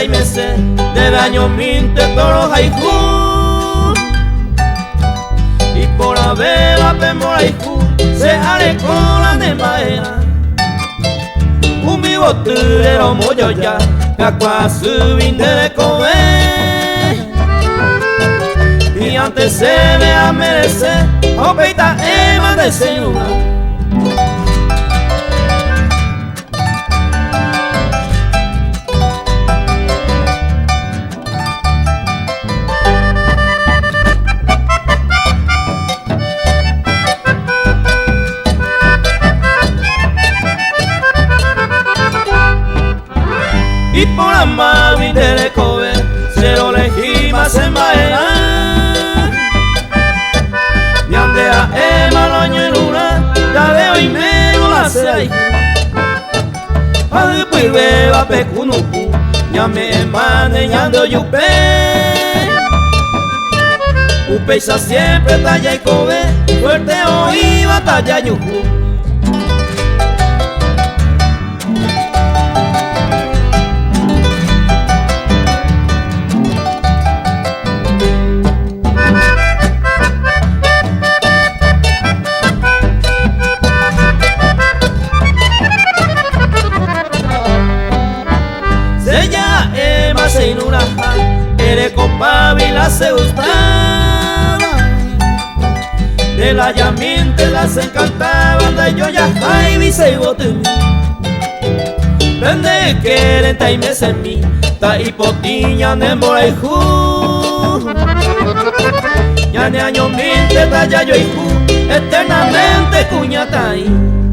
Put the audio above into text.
y meses de daño minte toros haiku y por haber la pemora haiku se arecó la de maera un vivo turero moyo ya cacua subinte de comer y antes se me a merecer o peita ema de señora. Y por amar mi de comer se lo legima se maera y ande a ema loño en luna ya de hoy me lo la sei al pues beba pecunupu ya me mande ñando yupe upeisa siempre talla y cobe fuerte hoy batalla yuku. Eres compávila se gustaba de la llaminta las encantaba de yo ya hay dice y bote vende quieren ta y me en mí ta hipotiña de moreju ya ne año minte ta ya yo y eternamente cuñata ahí.